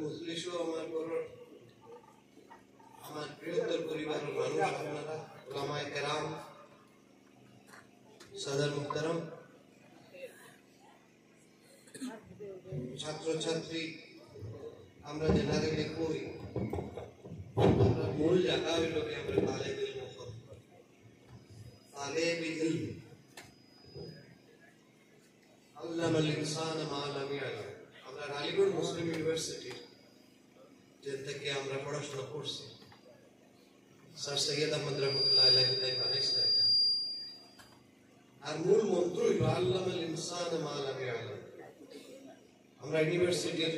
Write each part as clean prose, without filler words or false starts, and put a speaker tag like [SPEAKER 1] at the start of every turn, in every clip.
[SPEAKER 1] মজলিসও আমার বড় আমার প্রিয়তর পরিবারের মানুষ আপনারা উলামায়ে কেরাম সাদার মুহতারাম ছাত্র ছাত্রী আমরা জেনারেলি কই আমরা মূল জায়গা হইল কি আমরা তালেবে ইলম তালেবে ইলম আল্লামাল ইনসান মা লাম ইয়ালাম আমরা আলিগড় মুসলিম ইউনিভার্সিটি যে থেকে আমরা পড়াশোনা করছি স্যার সৈয়দ আহমদ রহমতুল্লাহ আলাইহি তাই বানাইছে এটা আর মূল মন্ত্র হইল আল্লামাল ইনসান মা লাম ইয়ালাম আমরা ইউনিভার্সিটির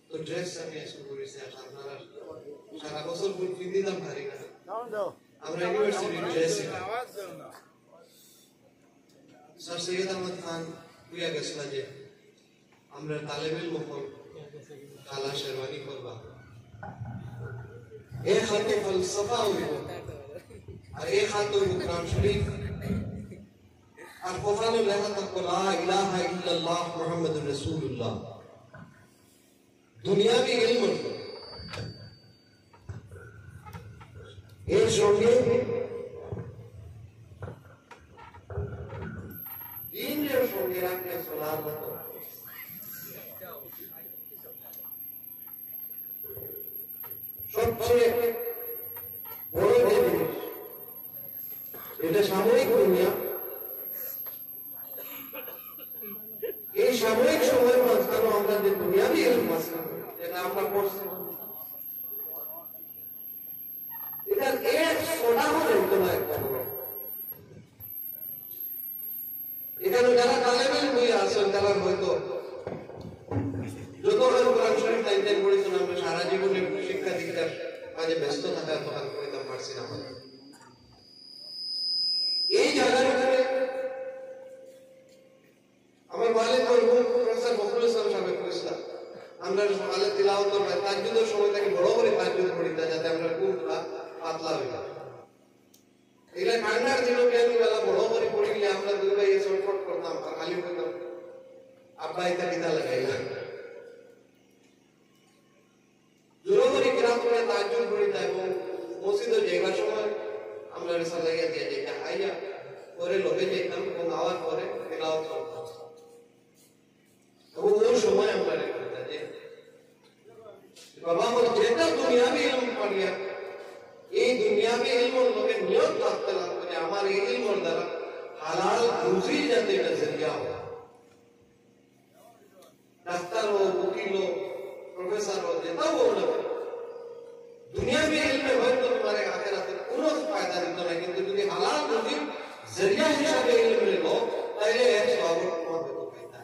[SPEAKER 1] তো ড্রেস আমি শুরু করেছি আপনারা সারা বছর ফুল পিন্দিতাম ভারী না আমরা ইউনিভার্সিটির ড্রেস স্যার সৈয়দ আহমদ খান কুইয়া গেছিল যে আমরা তালেবেল মহল কালা শেরওয়ানি করবা এক হাতে ফলসফা হইব আর এক হাতে কোরআন শরীফ আর কফানো লেখা থাকতো লা ইলাহা ইল্লাল্লাহ মুহাম্মাদুর রাসূলুল্লাহ দুনিয়াবি ইলম এর সঙ্গে দিনের সঙ্গে রাখলে চলার মতো সবচেয়ে বড় জিনিস এটা সাময়িক দুনিয়া এই সাময়িক সময়ের মাঝখানে আমরা যে দুনিয়াবি ইলম মাঝখানে যেটা আমরা পড়ছি এটার এক সোনা হলে কোনো একটা এখানে যারা তালেবেল বই আছেন তারা হয়তো যত কোরআন শরীফ লাইন পড়েছেন আমরা সারা জীবনে শিক্ষা দীক্ষার কাজে ব্যস্ত থাকার তখন করতে পারছি না এই জায়গার উপরে আমার ওয়ালিদ মরহুম প্রফেসর ফখরুল ইসলাম সাহেব কইছিলাম আমরা সকালে তিলাওয়াত হয় তাহাজ্জুদের সময় থেকে বড় করে তাহাজ্জুদ পড়িতা যাতে আমরা কোনটা পাতলা হই এগুলা ঠান্ডার দিনও কেন বেলা বড় করে পড়িলে আমরা দুই ভাই ছটফট করতাম আর খালি কইতাম আব্বা এটা কিতা লাগাইলাম জোরবরি কিরাত করে তাহাজ্জুদ পড়িতা এবং মসজিদে যাইবার সময় আমরা রিসাল লাগিয়ে দিয়ে যেটা আইয়া পরে লোকে যেতাম এবং আওয়াজ পরে তিলাওয়াত করতাম এবং ওই সময় আমরা রেখে যে বাবা আমার যেটা দুনিয়াবি ইলম পড়িয়া এই দুনিয়াবি ইলমের লোকে নিয়ত থাকতে লাগবে যে আমার এই ইলমের দ্বারা হালাল রুজি যাতে এটা জরিয়া হয় ডাক্তার हो वकील हो प्रोफेसर हो যেটা হোক না দুনিয়াবি ইলমে হয়তো তোমার আখিরাতে কোনো ফায়দা দিত না কিন্তু যদি হালাল রুজি জরিয়া হিসেবে ইলম লো তাহলে এক সওয়াব তোমার হতে ফায়দা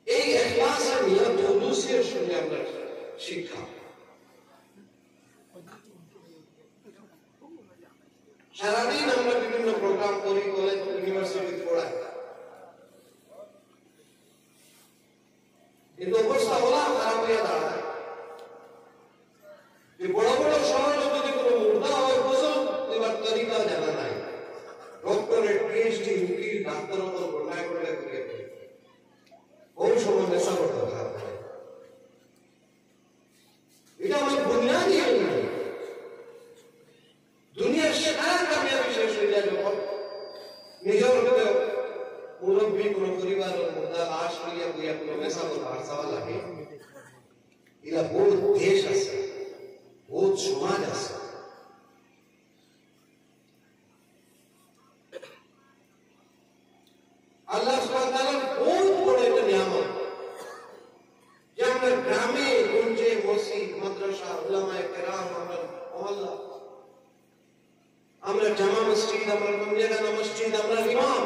[SPEAKER 1] এই ইখলাসের নিয়ত জুলুসের সঙ্গে আমরা শিক্ষা সারাদিন আমরা বিভিন্ন প্রোগ্রাম করি কলেজ ইউনিভার্সিটি পড়াই কিন্তু অবস্থা হলো খারাপ হয়ে দাঁড়ায় যে বড় বড় শহরে যদি কোনো মুর্দা হয় গোসল দেওয়ার তরিকা জানা নাই ডক্টরেট পিএইচডি উকিল ডাক্তার উপর গণনা করে করিয়ে ওই সময় নেশা করতে খারাপ এটা আমার বুনিয়াদি ইলম দুনিয়ার সারা কামিয়াবি শেষ হয়ে যায় যখন নিজের মুরব্বী কোনো পরিবারের মুর্দা লাশ লইয়া বইয়া কোনো নেশা করতে চাওয়া লাগে এরা বহুত দেশ আছে বহুত সমাজ আছে আল্লাহ সুবহানাহু ওয়া তাআলার বহুত বড় একটা নিয়ামত যে আমরা গ্রামে গঞ্জে মসজিদ মাদ্রাসা উলামায়ে কেরাম আমরা মহল্লা আমরা জামা মসজিদ আমরা মমজানা মসজিদ আমরা ইমাম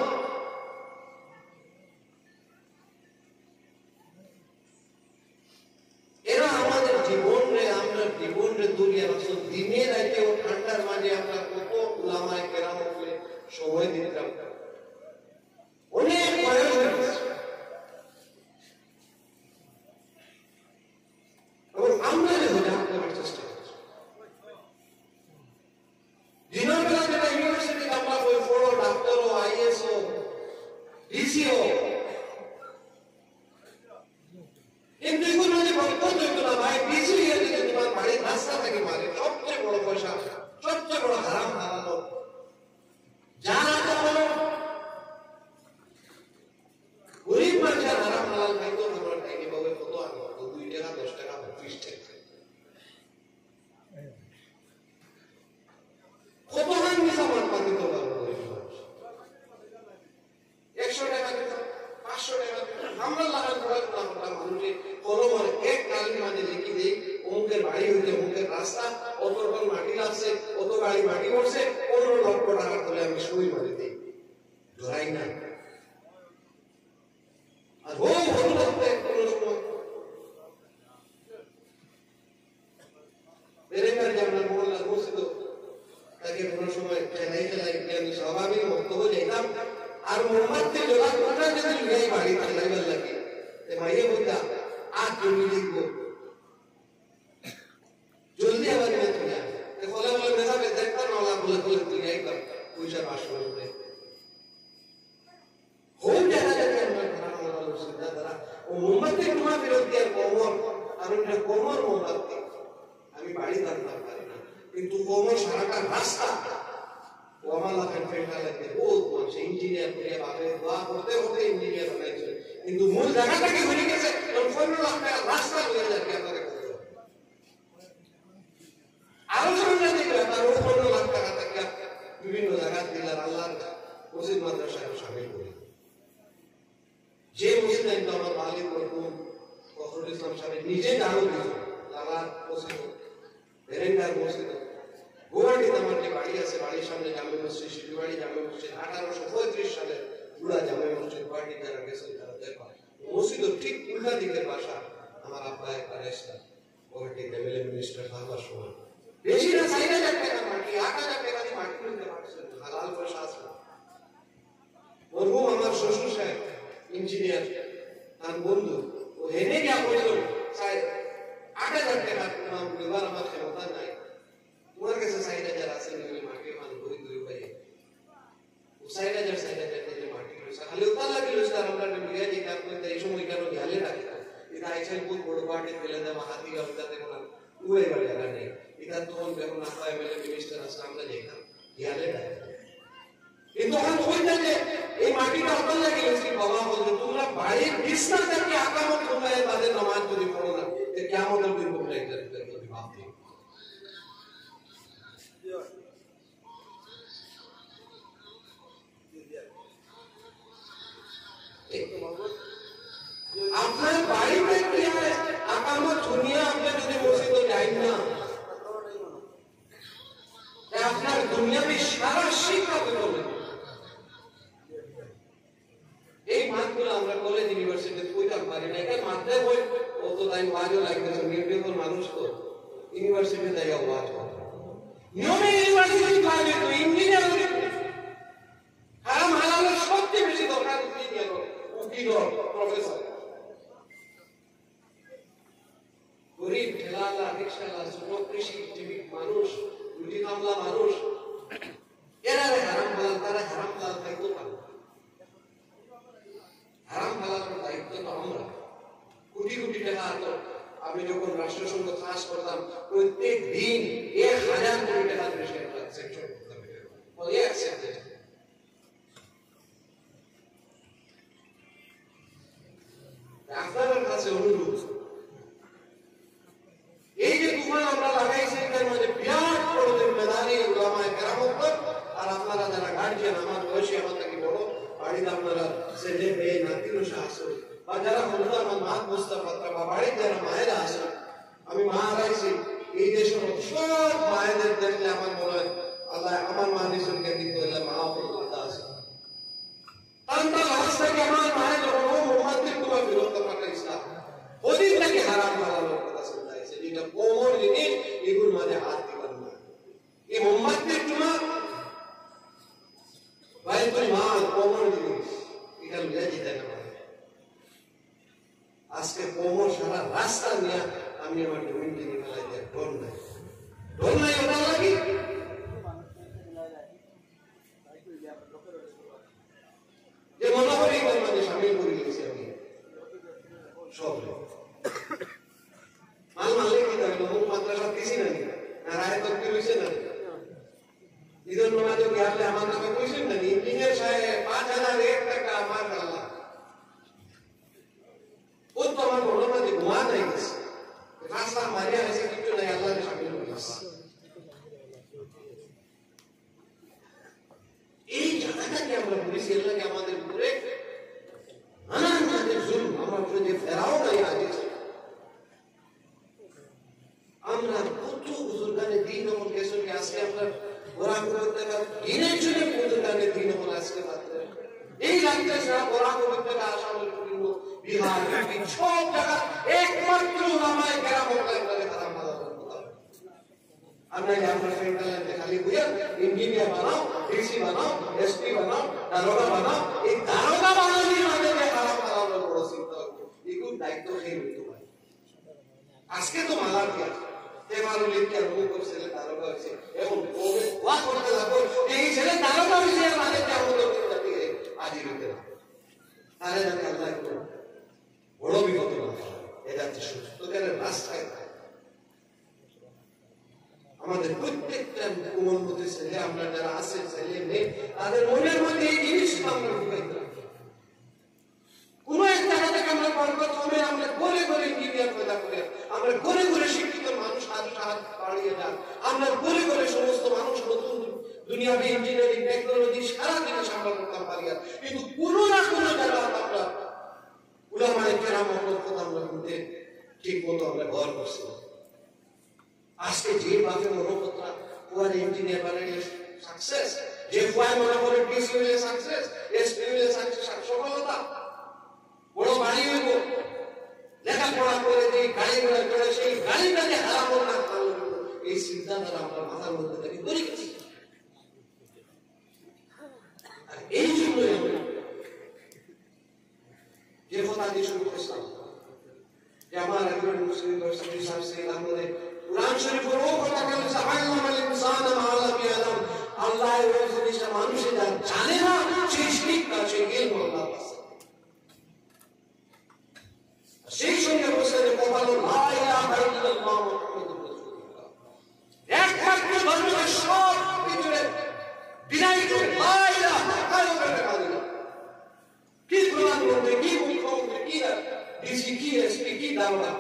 [SPEAKER 1] এরা আমাদের জীবনে আমরা জীবনে দুনিয়া রাসূল দিনে রাতে ও ঠান্ডার মাঝে আমরা কত উলামায়ে কেরাম বলে সময় দিতাম অনেক বয়স হয়েছে এবং আমরা হুদায়ত করার চেষ্টা করছি দিনের বেলা যেটা ইউনিভার্সিটি আমরা বই পড়ো ডাক্তার ও আইএস ও ডিসি ও পয়সা সবচেয়ে বড় হারাম হালাল জানা তো হলো গরিব মানুষের হারাম হালাল খাইতো আমরা খাইনি পাবে কত আগে 2 টাকা 10 টাকা 20 টাকা কত হান মিশা মার পাতি তো পারবো গরিব মানুষ 100 টাকা দিত 500 টাকা দিত আমরা লাগান পড়াশোনা করতাম মানুষে কলমের এক কালি মাঝে লিখি দেই অমুকের বাড়ি হইতে অমুকের রাস্তা অত রকম মাটি লাগছে অত গাড়ি মাটি করছে 15 লক্ষ টাকা করে আমি সই মারি দিই ধরাই না আর ও হলো করতে কোনো সময় বেরেকার জামনা মোহল্লা বসে তো তাকে কোনো সময় খেলাই আমি স্বাভাবিক বক্তব্য যেতাম আর মোহাম্মদকে জোড়া কোটা যদি লুয়াই বাড়ি খেলাইবার লাগে তে মাইয়ে বলতা আজ জমি লিখবো জলদি আবার নিয়ে চলে আসে বলে বলে মেজাবে দেখতাম আল্লাহ বলে বলে তুই একবার পয়সা পাস করবে হোম জায়গা যাতে আমরা খারাপ হওয়ার সুবিধা দ্বারা ও মোহাম্মদকে তোমার বিরোধী আর কোমর আর ওটা কোমর মোহাম্মদকে আমি বাড়ি দাঁড়াতে পারি না কিন্তু কোমর সারাটা রাস্তা ও আমার লাখের ফেলটা লাগবে বহুত মানুষ ইঞ্জিনিয়ার করে বাপে দোয়া করতে করতে ইঞ্জিনিয়ার হয়েছে কিন্তু মূল জায়গাটাকে হয়ে গেছে 15 লাখ টাকা রাস্তা হয়ে যাবে আপনাদের আলোচনা দিলে তার 15 লাখ টাকা থেকে বিভিন্ন জায়গা দিলার আল্লাহর মসজিদ মাদ্রাসায় শামিল করি যে মসজিদ আইন তো আমার মালিক মরহুম ফখরুল ইসলাম সাহেব নিজে দাঁড়ো দিয়েছে লালার মসজিদ বেরেন্ডার মসজিদ গুয়াহাটিতে আমার যে বাড়ি আছে বাড়ির সামনে জামে মসজিদ শিলিবাড়ি জামে মসজিদ 1835 সালে পুরা জামে মসজিদ গুয়াহাটি যারা গেছে তারা দেখো মসজিদ ঠিক উল্টা দিকের বাসা আমার আব্বা একবার এসেছিলেন গুয়াহাটি এমএলএ মিনিস্টার থাকার সময় বেশি না 4000 টাকা মাটি 8000 টাকা দিয়ে মাটি কিনতে পারছেন হালাল পয়সা আছে মরহুম আমার শ্বশুর সাহেব ইঞ্জিনিয়ার তার বন্ধু ও হেনে গিয়া বলল সাহেব 8000 টাকা নাম দেবার আমার ক্ষমতা নাই ওনার কাছে 4000 আছে বলে মাটি মান করে দুই ভাই ও 4000 দিলে মাটি পয়সা খালি উতার লাগিল স্যার আমরা মিলিয়া যে কাজ করতে এই সময় কেন গেলে রাখি এটা আইসাই বহুত বড় পার্টি ফেলে দেওয়া হাতি গাবতাতে কোন উড়ে গেল জায়গা নেই এটা তখন বেগুন আফা এমএলএ মিনিস্টার আসলে আমরা যেতাম গেলে রাখি কিন্তু এখন কইতা যে এই মাটিটা উতার লাগিয়েছি বাবা বলতে তোমরা বাড়ির বিছনা থেকে আকামত তোমরা বাদে নামাজ যদি পড়ো না তে কিয়ামতের দিন তোমরা এটা যদি ভাবতে আপনার বাড়িতে কি হয় আকামত শুনিয়ে আপনি যদি মসজিদে যাই না আপনার দুনিয়াবি সারা শিক্ষা করবেন এই মাতগুলো আমরা কলেজ ইউনিভার্সিটিতে কইতাম পারি না এটা মাত্রে বই অত টাইম ওয়াজও লাগতেছে নিউট্রিবল মানুষ তো ইউনিভার্সিটিতে যাইয়া ওয়াজ করে নিয়মে ইউনিভার্সিটি পাবে তো ইঞ্জিনিয়ার হারাম হালালের সবচেয়ে বেশি দরকার ইঞ্জিনিয়ার উকিল প্রফেসর গরিব ঠেলালা রিক্সালা ছোট কৃষি জীবিক মানুষ রুটি কামলা মানুষ এরা হারাম হালাল তারা হারাম হালাল খাইতে পারে হারাম হালালের দায়িত্ব তো আমরা কোটি কোটি টাকা তো আমি যখন রাষ্ট্রসংঘ কাজ করতাম প্রত্যেক দিন 1000 কোটি টাকা বেশি সেক্টর করতাম বলে অ্যাকসেপ্টেড আপনাদের কাছে অনুরোধ এই যে তুফান আমরা লাগাইছি এর মধ্যে বিরাট বড় জিম্মেদারি উলামায়ে কেরামত আর আপনারা যারা গার্জিয়ান আমার বয়সী আমার থেকে বড় বাড়িতে আপনারা ছেলে মেয়ে নাতির শাসন বা যারা হলো আমার মা মুস্তাফা বা বাড়িতে যারা মায়েরা আসেন আমি মা হারাইছি এই দেশের সব মায়েদের দেখলে আমার মনে হয় আল্লাহ আমার মা নিজনকে দিতে হলে মা অপরাধ আছে তান্তা লাশ থেকে আমার মায়ের যখন ও মোহাম্মদের তোমার বিরক্ত পাঠা ইসলাম ওদিন নাকি হারাম হালালের কথা শুনতেছে যেটা কোমর জিনিস এগুলোর মাঝে হাত দিবেন না এই মোহাম্মদের তোমার ভাই তুই মা কোমর জিনিস এটা লিয়া যেতে না আজকে কোমর সারা রাস্তা নিয়ে আমি আমার জমিন কিনে ফেলাই দেয় ঢোল নাই ওটা লাগি যে মনোহরি মাঝে সামিল করে গেছি আমি সব মাল মালিক কি থাকলো মুখ মাত্রা সব কিছু না রায় তত্ত্ব হয়েছে না লাগতেছে না বড় কবির থেকে আসামের বিভিন্ন বিহার সব জায়গা একমাত্র উলামায়ে কেরাম ওখানে হারাম হালাল আমরা সেন্ট্রালে খালি বুঝে ইঞ্জিনিয়ার বানাও, ডিসি বানাও, এসপি বানাও, দারোগা বানাও, এই দারোগা বানানোর মাঝে হারাম হালালের বড় চিন্তা এগুলো দায়িত্ব খেয়ে নিতে পারে। আজকে তো মালার কি আছে এবারও লিখতে আরম্ভ করছে দারোগা হয়েছে এখন ওয়া করতে লাগবো এই ছেলে দারোগা হয়েছে মানে কেমন আজির হতে না তাহলে যাতে আল্লাহ বড় বিপদ না এটা হচ্ছে সুস্থতার রাস্তায় আমাদের প্রত্যেকটা উম্মতের ছেলে আমরা যারা আছে ছেলে মেয়ে তাদের মনের মধ্যে এই জিনিসটা আমরা ঢুকাইতে কোনো এক জায়গা থেকে আমরা বরকত হবে আমরা ঘরে ঘরে ইঞ্জিনিয়ার পয়দা করে আমরা ঘরে ঘরে শিক্ষিত মানুষ হাত বাড়িয়ে যান আমরা ঘরে ঘরে সমস্ত মানুষ নতুন দুনিয়াবি ইঞ্জিনিয়ারিং টেকনোলজি সারা জিনিস আমরা করতাম পারি কিন্তু কোনো না কোনো জায়গা আমরা উলামায়ে কেরামের কথা আমরা বলতে ঠিক মতো আমরা ঘর করছি আজকে যে বাপে মনোপত্রা পুয়ার ইঞ্জিনিয়ার বানাইলে সাকসেস যে পুয়ার মনে করে ডিসি হইলে সাকসেস এসপি হইলে সাকসেস সফলতা বড় বাড়ি হইব লেখাপড়া করে যে গাড়ি ঘোড়া করে সেই গাড়িটাকে হারাবো না এই চিন্তাধারা আমরা মাথার মধ্যে থেকে করে গেছি আর এই জন্যই যে কথা দিয়ে শুরু করছিলাম যে আমার একজন মুসলিম ইউনিভার্সিটি সাহেব আমাদের কুরআন শরীফের ও কথা বলেছে আল্লামাল ইনসান মা লাম ইয়ালাম আল্লাহ ওই জিনিসটা মানুষে যা জানে না সেই শিক্ষা সেই জ্ঞান আল্লাহ পাচ্ছে সেই সঙ্গে বসে যে কথা হলো লা ইলাহা ইল্লাল্লাহ মুহাম্মাদুর রাসূলুল্লাহ একমাত্র ধর্মের সব ভিতরে বিনাইত লা ইলাহা ইল্লাল্লাহ কি কোরআন বলতে কি মুখ্যমন্ত্রী কি ডিসি কি এসপি কি দারোগা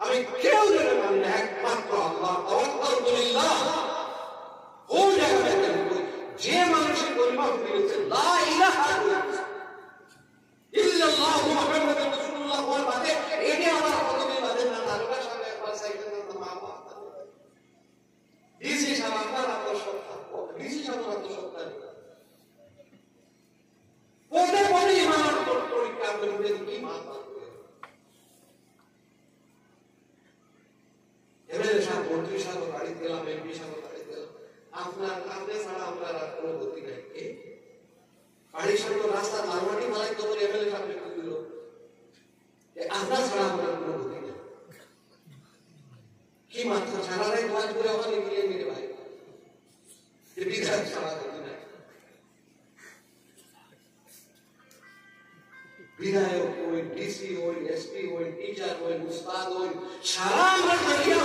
[SPEAKER 1] আমি কেউ জানি না একমাত্র আল্লাহ আলহামদুলিল্লাহ ও জায়গাতে যে মানুষের পরিমাণ হয়েছে লা ইলাহা ইল্লাল্লাহ মুহাম্মাদুর রাসূলুল্লাহ ওর বাদে এটি আমার পদবি বাদে না দারোগা সাহেব একবার সাইকেল না মাপা ডিসি সাহেব আপনার আত্মসত্তা ডিসি সাহেব আত্মসত্তা পদে পদে ইমানের পরীক্ষা করতে কি মাপা এমএলএ সাহেব মন্ত্রী সাহেব গাড়ি দিলাম এমপি সাহেব গাড়ি দিলাম আপনি ছাড়া আমরা কোনো গতি নাই গাড়ির সামনে রাস্তা ধারমাটি ফেলাই তখন এমএলএ সাহেব একটু দিল আপনার ছাড়া আমরা কোনো গতি নাই কি মাত্র ছাড়া নাই কাজ করে ওখানে গিয়ে মেরে ভাই বিধায়ক ছাড়া গতি নাই বিধায়ক ওই ডিসি ওই এসপি ওই টিচার ওই উস্তাদ ওই সারা আমরা জানিয়ে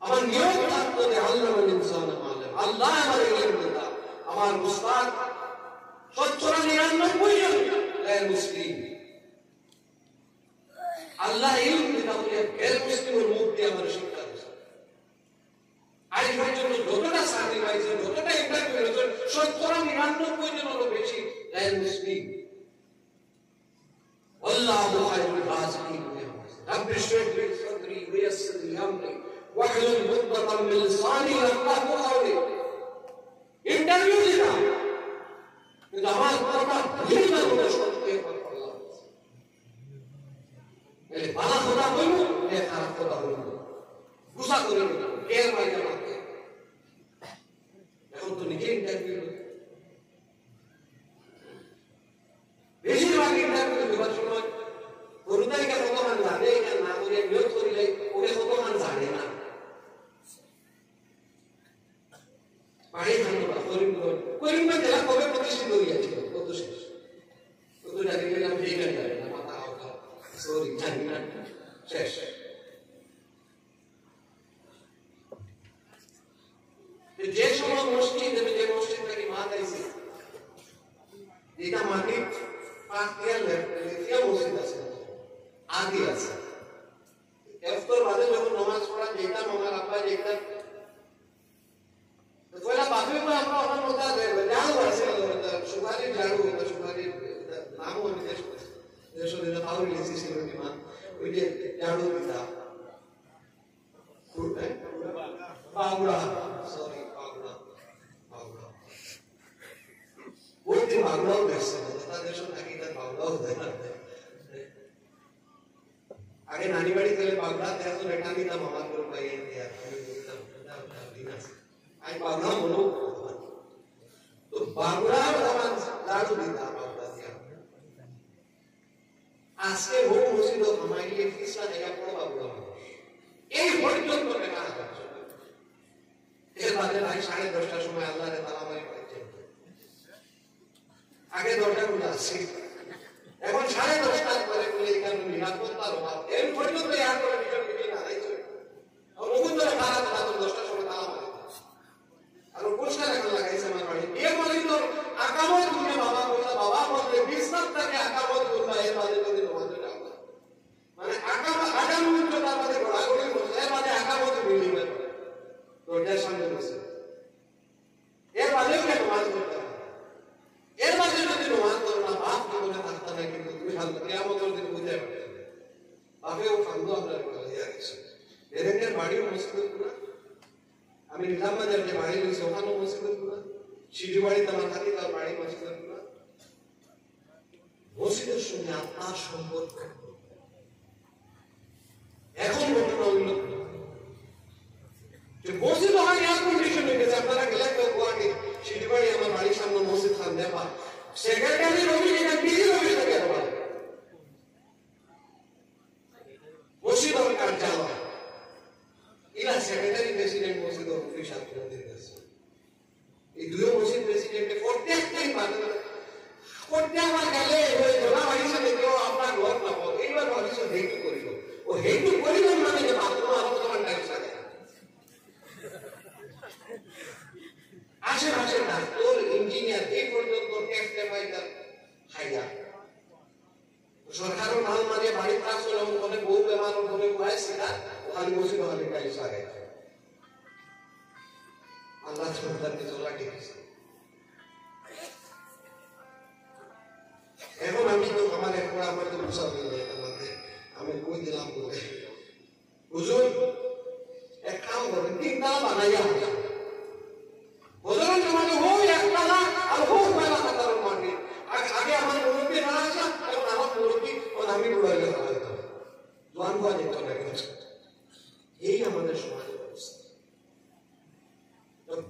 [SPEAKER 1] আমার নিয়ম থাকতো যে আল্লামাল ইনসান মা লাম আল্লাহ আমার ইলম দিতা আমার উস্তাদ 99 জন গায়র মুসলিম আল্লাহ ইলম দিতা বলে গায়র মুসলিমের মুখ দিয়ে আমার শিক্ষা দিয়েছে আজ পর্যন্ত যতটা সাথী পাইছে যতটা ইন্টারভিউ হয়েছে 99 জন হলো বেশি গায়র মুসলিম والله خير الرازقين رب اشرح لي صدري ويسر لي امري واحلل عقدة من لساني يفقهوا قولي इंटरव्यू दिला কিন্তু আমার কথা ভুলবার মতো সত্যি আল্লাহ এলে ভালো কথা বলবো না খারাপ কথা বলবো গুসা করে নিলাম কেয়ার মাইকে মাকে এখন তো নিজে ইন্টারভিউ বেশিরভাগ ইন্টারভিউ দেওয়ার সময় করুণাকে কতক্ষণ জানে এখানে না করে নিয়োগ করিলে ওকে কতক্ষণ জানে না পাড়ি ধান্যবাদ করিমগঞ্জ জেলা কবে প্রতিষ্ঠিত হইয়াছিল কত শেষ কত জানি গেলাম সেইখানে যাবে না মাথা আওতা সরি জানি না শেষ যে সময় মসজিদ যে মসজিদ থেকে মা গাইছে এটা মাটির পাঁচ দিয়া মসজিদ আছে আগে আছে এফতর বাদে যখন নামাজ পড়া যেতাম আমার আব্বা যেতাম পয়লা বাপে আমরা আমার কথা জাড়ু আছে সুপারির জাড়ু সুপারির নামও আমি দেশ দিনে পাউরি লেসিছিল বিমান ওই যে জাড়ু দিতা পাউড়া সরি পাউড়া বহুদিন বাংলাও দেখছে তাদের সব থাকি তার বাংলাও দেয় না। আগে নানি বাড়ি গেলে বাংলা দেখো রেখা নিতাম আমার করে পাইয়ে দিয়ে আমি বলতাম দিন আছে আমি বাংলা বলো তো বাংলা আমার দাদু দিতাম বাংলা দিয়া আজকে ও মসজিদ আমাকে ফিসলা জায়গা পড়ো বাংলা এই পর্যন্ত রেখা এর বাদে ভাই 10:30টার সময় আল্লাহরে তালামাই পাইছে আগে 10টা গুলো আসছে এখন 10:30টার পরে বলে এখানে নিরাপত্তার অভাব এর পর্যন্ত আর করে ভিতর ভিতরে না রাইছো আর ওগুন ধরে খারাপ না তো 10টার সময় তালা মারে আর পোস্টার এখন লাগাইছে আমার বাড়ি এর মানে তো আকামত তুমি বাবা বললা বাবা বললে 20 লাখ টাকা আকামত বললা এর বাদে যদি তোমাদের টাকা মানে আকামত আগামী তো তার বাদে ঘোরাঘুরি করছে এর বাদে আকামত বিল্ডিং এর রোডের সামনে বসে এর বাদেও কেন নামাজ করতে এর বাদে যদি নামাজ করো না বাপ জীবনে থাকতে না কিন্তু তুমি কিয়ামতের দিন বুঝে পাবে বাপেও ফান্দো আপনার বলে যাচ্ছে এদের বাড়িও মসজিদের পুরা আমি নিজামবাজার যে বাড়ি রয়েছে ওখানেও মসজিদের পুরা সিঁড়ি বাড়িতে আমার থাকি তার বাড়ি মসজিদের পুরা মসজিদের সঙ্গে আপনার সম্পর্ক এখন ঘটনা অন্য মসজিদ হয় এয়ার কন্ডিশন হয়ে গেছে আপনারা গেলে কেউ গুয়াহাটি সিঁড়ি বাড়ি আমার বাড়ির সামনে মসজিদ খান দেবা সেক্রেটারি রবি যেটা বিজি রবি থাকে মসজিদ হবে কার্যালয় এরা সেক্রেটারি প্রেসিডেন্ট মসজিদ অফিস আপনাদের কাছে এই দুই মসজিদ প্রেসিডেন্টে প্রত্যেকটাই করতে আমার গেলে ওই জোড়া বাড়িতে দেখেও আপনার ঘর না পাবো এইবার ভাবিস হেটু করিল ও হেটু করিল মানে যে বাথরুম আরো তোমার টাইমস লাগে আশেপাশে ডাক্তার ইঞ্জিনিয়ার এই পর্যন্ত ট্যাক্স পেপাইটার খাইয়া সরকারও মাল মারিয়ে বাড়ির কাজ করে ওখানে বউ বেমার ওখানে বয়সে না ওখানে বসে ওখানে টাইমস লাগে আল্লাহ সরকারকে চলা ডেকেছে এখন আমি তো আমার এখন আমার তো বুঝা হয়ে যায় আমাদের আমি কই দিলাম বলে হুজুর এক কাম করেন 3 তালা বানাইয়া হুজুরের জমানে হোক 1 তালা আর হোক বেলা কাতার মাটি আগে আমার মুরব্বী না আসা এখন আমার মুরব্বী ও আমি বুড়াইলে হয়তো জোয়ান হওয়া যেত না এই আমাদের সমাজ ব্যবস্থা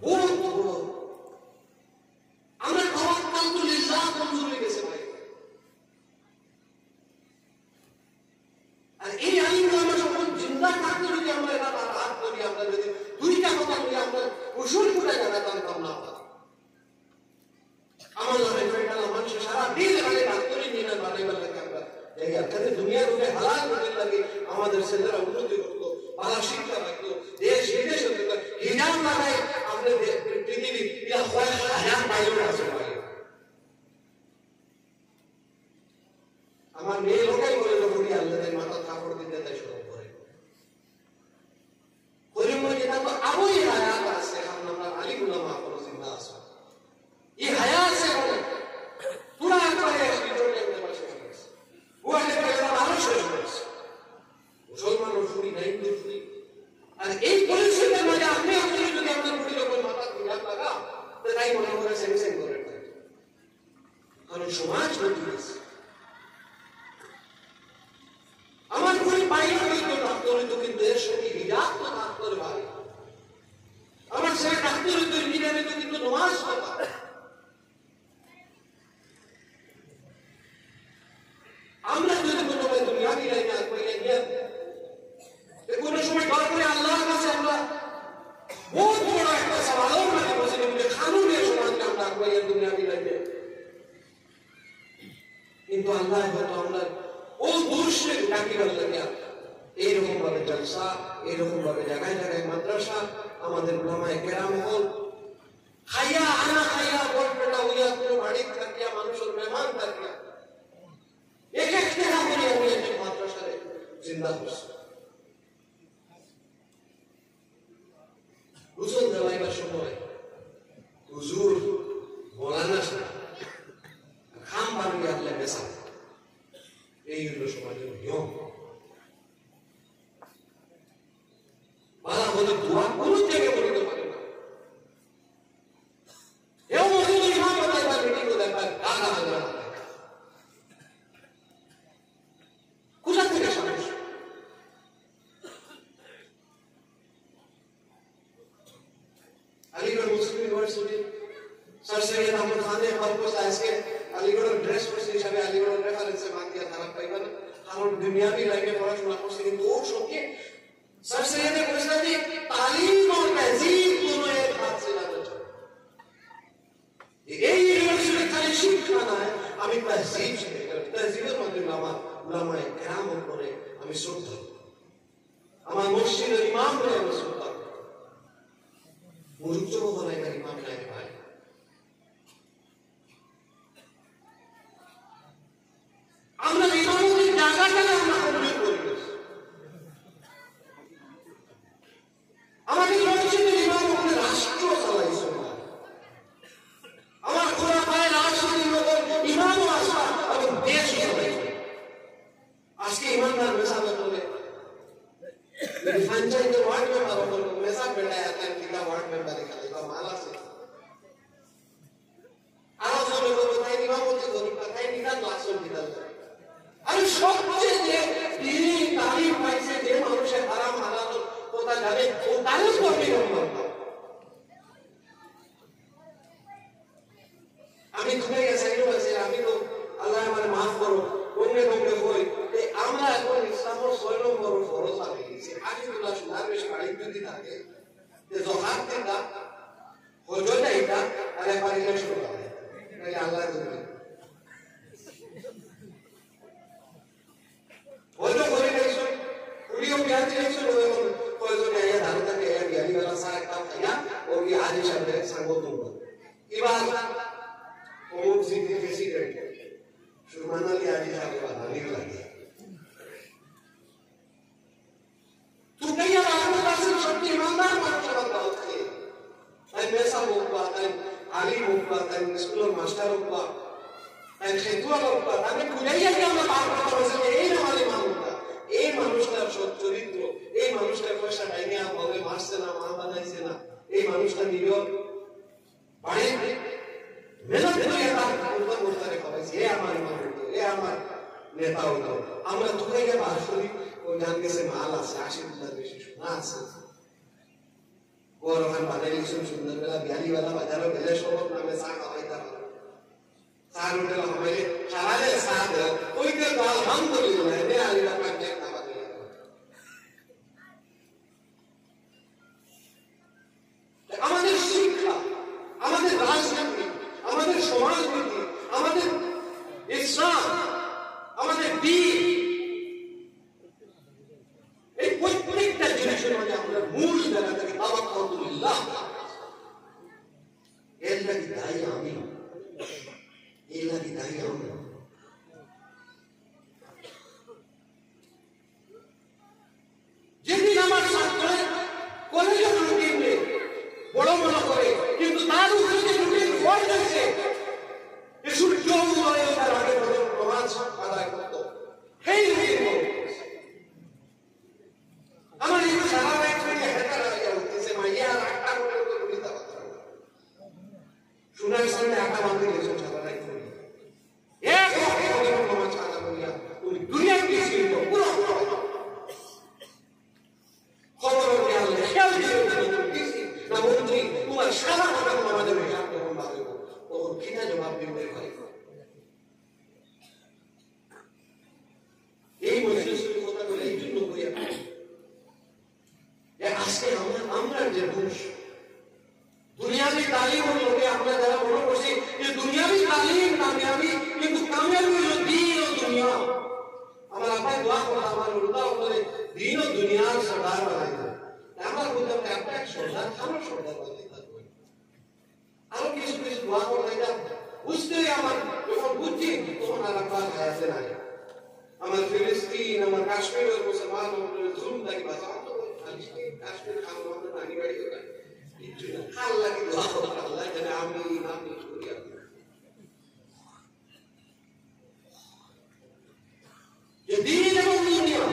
[SPEAKER 1] বহুত বড় আমরা খাওয়ার আলহামদুলিল্লাহ কমজোর হয়ে গেছে ভাই আর এই আইনগুলো আমরা যখন জিন্দা থাকতে যদি আমরা এটা হাত করি আমরা যদি 2টা কথা বলি আমরা উসুল করে জানাতাম না আমার নামে ফেটালা মানুষ সারা দিন আগে ডাক্তারি নিয়ে বানাইবার লাগে আমরা এই আজকে দুনিয়ার উপরে হালাল করতে লাগে আমাদের ছেলেরা উন্নতি করতো ভালো শিক্ষা রাখতো দেশ বিদেশে হিজাব লাগাই আমাদের পৃথিবী এটা হয় হাজার বাইরে আছে আমার মেয়ে লোকাই বলে লোকটি আল্লাহদের মাথা কাপড় দিতে তাই শুরু করে করিমগঞ্জ যেটা তো আবুই হায়াত আছে আমরা আলিমুল্লাহ মাহফুজ জিন্দা আছে এই হায়াত সে বলে পুরা করে ভিতরে নিয়ে বসে আছে ওখানে কেবল মানুষ আছে মুসলমান শুনি না হিন্দু শুনি আর এই পরিস্থিতির মধ্যে আপনি যদি আপনার বুড়ির উপর মাথা হিজাব লাগা তো তাই মনে করে সেন্সেন করে কারণ সমাজ বদলে গেছে আমার কোন বাইরে হইতো ডাক্তার হইতো কিন্তু এর সঙ্গে হিজাব তো ডাক্তার ভাই আমার ছেলে ডাক্তার হইতো ইঞ্জিনিয়ার হইতো কিন্তু নামাজ পড়া আমরা যদি কোনো দুনিয়া মিলাই না কইলে নিয়ে কোনো সময় দর করে আল্লাহর কাছে আমরা বহুত বড় একটা সওয়ালও মানে বসে যে কানুনের সমাজকে আমরা কইলে দুনিয়া মিলাইবে কিন্তু আল্লাহ হয়তো আমরা ও দুর্শে ডাকিবার লাগে এইরকম ভাবে জলসা এইরকম ভাবে জায়গায় জায়গায় মাদ্রাসা আমাদের উলামায়ে কেরাম হল খাইয়া আনা খাইয়া বলপেটা হইয়া কোনো বাড়ি থাকিয়া মানুষের মেহমান থাকিয়া এক এক টাকা করে আমি এই মাদ্রাসারে জিন্দা করছি হুজুর দেওয়াইবার সময় হুজুর মৌলানা খাম বানিয়ে আনলে বেসা এই হলো সমাজের নিয়ম বালা বলে দোয়া কোনো জায়গায় বলিতে পারে না ইউনিভার্সিটি স্যার সৈয়দ আহমদ খানের খরগোশ আজকে আলিগড়ের ড্রেস পরছে হিসাবে আলিগড়ের রেফারেন্সে মার্ক দিয়ে খারাপ পাইবেন কারণ দুনিয়াবি লাইনে পড়াশোনা করছে কিন্তু ওর সঙ্গে सर सैयद ने पूछा कि तालीम और तहजीब दोनों एक हाथ से जाना चाहिए এই ইউনিভার্সিটি খালি শিক্ষা নয় আমি তহজিব শিখেছি তহজিবের মধ্যে উলামায়ে কেরাম উপরে আমি শ্রদ্ধা আমার মসজিদের ইমামরে আমি শ্রদ্ধা মুরুজ্জম বানাইবার ইমাম নাই ভাই আমরা ইমামদের জায়গাটা আমরা কমপ্লিট করি আমাদের মসজিদের ইমাম ওখানে রাষ্ট্র চালাইছে আমার খোলাফায়ে রাশিদিন মতো ইমামও আসা এবং দেশ চালাইছে আজকে ইমানদার মেসাবে বলে পঞ্চায়েতের ওয়ার্ড মেম্বার হল মেসাব বেটায় আতেন কিনা ওয়ার্ড মেম্বারে খালি বা মাল আছে আরো জনে বলবো তাই ইমামতি করি তাই নিকাল লাসল দিতাল আমি সবচেয়ে যে দিনী তালিম পাইছে যে মানুষের হারাম হালাল কথা জানে ও তারও কর্মী আমি তুমি চাইলো আছে আমি তো আল্লাহ আমার মাফ করো কোনে কোনে বই আমরা এখন ইসলামের 6 নম্বর ফরজ আগে গেছি আকিদুল্লাহ সুনার বেশি বাড়ি যদি থাকে যে জহার থেকে হজটা এটা আর একবার ইলেকশন করে তাহলে আল্লাহ তুমি হজো করে গেছো পুরিও বিয়াজি গেছো কয়জন আয়া ধারণা কে আয়া বিয়ালি वाला সারা কাম খায়া ও কি আদি শব্দ সঙ্গ তুমো এবার ও জিদি কেসি করে শুরমানা লি আদি শব্দ বানানি লাগে तू कहिया आपके पास सच्चे ईमानदार मानने वाला होते हैं पैसा होगा आलिम होगा स्कूल मास्टर होगा खेतुआ होगा हमें खुदाइया क्या আমরা পার করতে পারছি এই না মানে মানুষটা এই মানুষটার চরিত্র এই মানুষটার পয়সা ডাইনিয়া ভাবে মারছে না মা বানাইছে না এই মানুষটা নিরব বাড়ি মেহনত করে তার উপর মুস্তারে খাওয়াইছে এ আমার ইমাম এ আমার নেতা হলো আমরা দুখাইয়া বাসরি ও জান গেছে মাল আছে 80,000 বেশি সোনা আছে ওরখান বানাইলি সুন্দর বেলা বিয়ালিওয়ালা বাজারও গেলে সব নামে চা খাওয়াইতা চার হোটেল হমাইলে সারালে চা দেয় ওইতে তো আলহামদুলিল্লাহ নে আলিরা কাটে খাওয়া দিলে আমাদের শিক্ষা আমাদের রাজনীতি আমাদের সমাজনীতি আমাদের ইসলাম আমাদের দ্বীন এই প্রত্যেকটা জিনিসের মধ্যে আমরা মূল জায়গা থেকে তাওয়াক্কুলুল্লাহ এর লাগি দায়ী আমি এর লাগি দায়ী আমরা যেদিন আমার ছাত্র কলেজের রুটিনে বড় মনে করে কিন্তু তার উপরে যে রুটিন ফল হয়েছে এ সূর্য উদয়ের আগে নামাজ আদায় করত সেই রুটিন আমার এই সারা রাত থেকে হেঁটে রাখা উঠতেছে মাইয়া আর আটটা পর্যন্ত কবিতা কথা শোনার সামনে আটা বাঁধে গেছে সারা রাত করে এক নামাজ আদা করিয়া তুমি দুনিয়ার কি ছিল পুরো খবর খেয়াল খেয়াল না মন্ত্রী তোমার সারা কথা আমাদের হিসাব তখন বাঁধে তখন কিনা জবাব দিতে হয় এই মজলিসের কথা বলে এই জন্য করিয়া আজকে আমরা যে মানুষ দুনিয়াবি তালিমের লোকে আমরা যারা মনে করছি যে দুনিয়াবি তালিম কামিয়াবি কিন্তু কামিয়াবি হলো দিন ও দুনিয়া আমার আপায় দোয়া করে আমার উল্টা বলে দিন ও দুনিয়ার সর্দার বানাই দেয় আমরা বলতাম একটা এক সর্দার আমার সর্দার বানাই থাকবে আরো কিছু কিছু দোয়া করে বুঝতে আমার যখন বুঝছি তখন আর আপনার হায়াতে নাই আমার ফিলিস্তিন আমার কাশ্মীরের মুসলমান জুলুম থেকে বাঁচাও তো ফিলিস্তিন কাশ্মীর আমরা নানি বাড়ি করে আল্লাহ কি দোয়া করো আল্লাহ জানে আমি করি যে দিন এবং দুনিয়া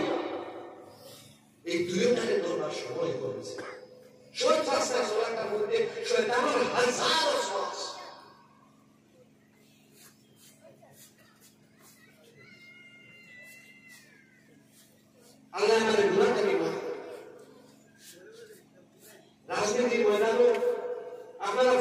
[SPEAKER 1] এই দুইটাকে ধরবার সময় করেছে সোলাটার মধ্যে শয়তানের হাজারো শ্বাস আল্লাহ আমাদের গুনাহটাকে মাফ করুন রাজনীতির ময়দানে আপনারা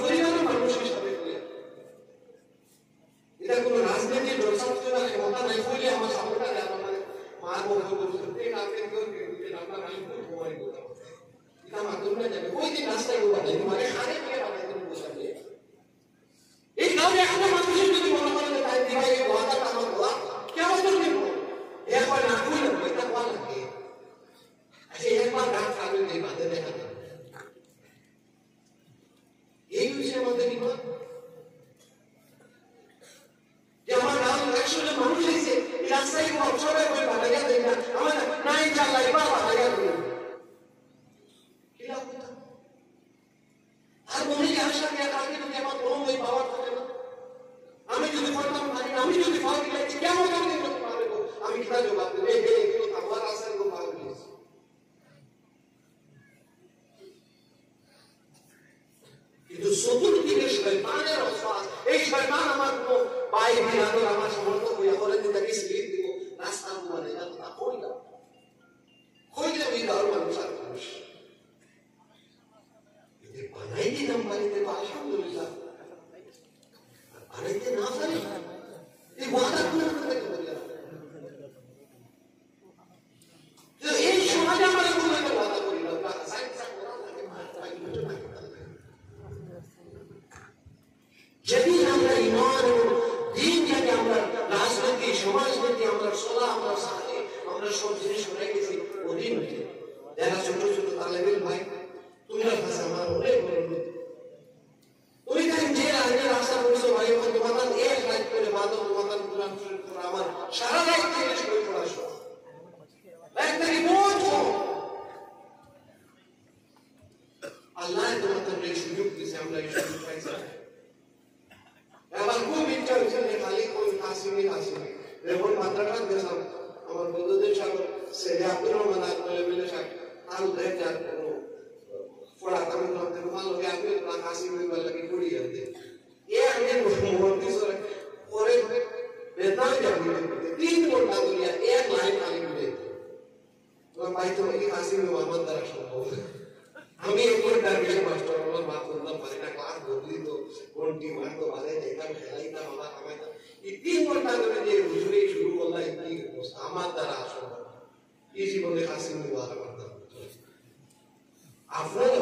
[SPEAKER 1] আপনারা